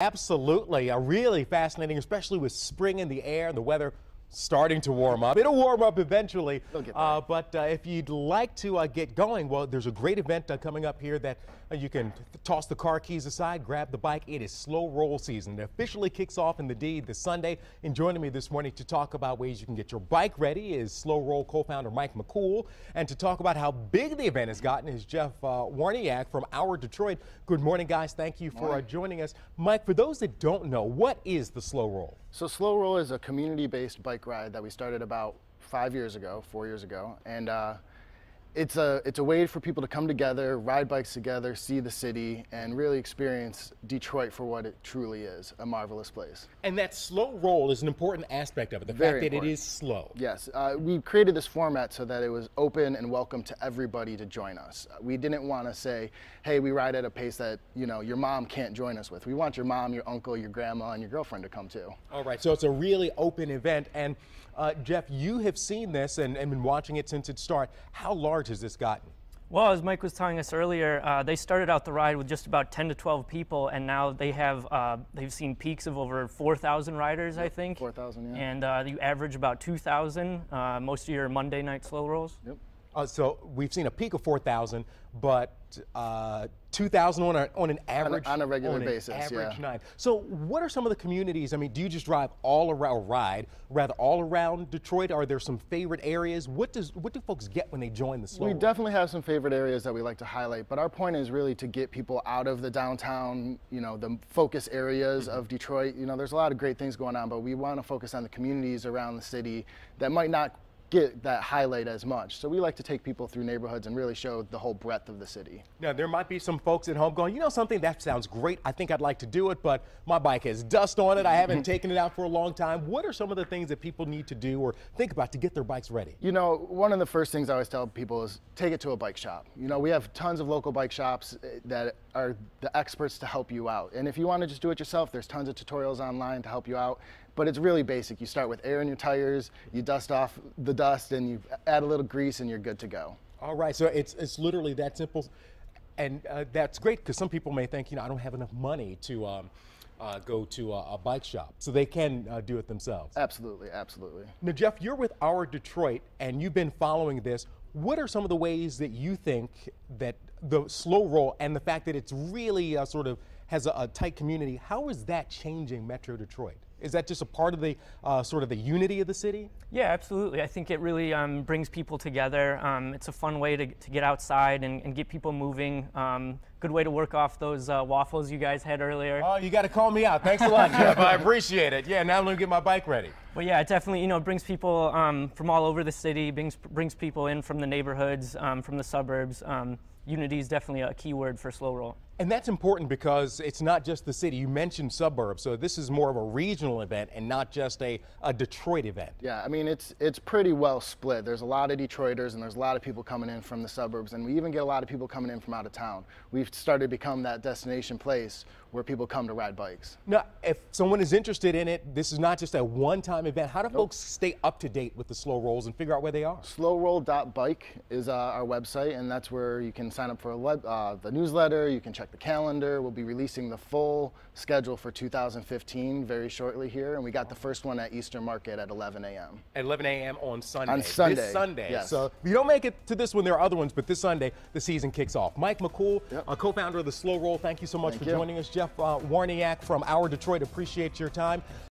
Absolutely, really fascinating, especially with spring in the air and the weather starting to warm up. It'll warm up eventually, but if you'd like to get going, well, there's a great event coming up here that you can toss the car keys aside, grab the bike. It is slow roll season. It officially kicks off in the D this Sunday. And joining me this morning to talk about ways you can get your bike ready is Slow Roll co-founder Mike McCool. And to talk about how big the event has gotten is Jeff Warniak from Our Detroit. Good morning, guys. Thank you for joining us. Mike, for those that don't know, what is the Slow Roll? So Slow Roll is a community-based bike ride that we started about 4 years ago, and it's a way for people to come together, ride bikes together, see the city, and really experience Detroit for what it truly is, a marvelous place. And that slow roll is an important aspect of it, the fact that it is slow. Yes, we created this format so that it was open and welcome to everybody to join us. We didn't want to say, hey, we ride at a pace that, you know, your mom can't join us with. We want your mom, your uncle, your grandma, and your girlfriend to come too. All right, so it's a really open event. And Jeff, you have seen this and been watching it since its start. How large has this gotten? Well, as Mike was telling us earlier, they started out the ride with just about 10 to 12 people, and now they have they've seen peaks of over 4,000 riders, I think. 4,000, yeah. And you average about 2,000 most of your Monday night slow rolls. Yep. So we've seen a peak of 4,000, but 2,000 on an average on a regular basis, average yeah. night. So what are some of the communities? I mean, do you just drive all around Detroit? Are there some favorite areas? What do folks get when they join the slow roll? We definitely have some favorite areas that we like to highlight, but our point is really to get people out of the downtown, you know, the focus areas of Detroit. You know, there's a lot of great things going on, but we want to focus on the communities around the city that might not get that highlight as much. So we like to take people through neighborhoods and really show the whole breadth of the city. Now, there might be some folks at home going, you know something, that sounds great. I think I'd like to do it, but my bike has dust on it. I haven't taken it out for a long time. What are some of the things that people need to do or think about to get their bikes ready? You know, one of the first things I always tell people is take it to a bike shop. You know, we have tons of local bike shops that are the experts to help you out. And if you want to just do it yourself, there's tons of tutorials online to help you out. But it's really basic. You start with air in your tires, you dust off the dust, and you add a little grease, and you're good to go. All right, so it's literally that simple. And that's great, because some people may think, you know, I don't have enough money to go to a bike shop. So they can do it themselves. Absolutely, absolutely. Now, Jeff, you're with Our Detroit, and you've been following this. What are some of the ways that you think that the slow roll and the fact that it's really sort of has a tight community, how is that changing Metro Detroit? Is that just a part of the sort of the unity of the city? Yeah, absolutely. I think it really brings people together. It's a fun way to get outside and get people moving. Good way to work off those waffles you guys had earlier. Oh, you got to call me out. Thanks a lot, Jeff. I appreciate it. Yeah, now I'm going to get my bike ready. But yeah, it definitely, you know, brings people from all over the city, brings people in from the neighborhoods, from the suburbs. Unity is definitely a key word for slow roll. And that's important because it's not just the city. You mentioned suburbs, so this is more of a regional event and not just a Detroit event. Yeah, I mean, it's pretty well split. There's a lot of Detroiters and there's a lot of people coming in from the suburbs, and we even get a lot of people coming in from out of town. We've started to become that destination place where people come to ride bikes. Now, if someone is interested in it, this is not just a one-time event. How do folks stay up to date with the slow rolls and figure out where they are? Slowroll.bike is our website, and that's where you can sign up for the newsletter. You can check the calendar. We'll be releasing the full schedule for 2015 very shortly here, and we got the first one at Eastern Market at 11 a.m. At 11 a.m. on Sunday. On Sunday. This Sunday. Yes. So if you don't make it to this one, there are other ones, but this Sunday, the season kicks off. Mike McCool, co-founder of the Slow Roll, thank you so much for joining us. Jeff Warniak from Our Detroit, appreciate your time.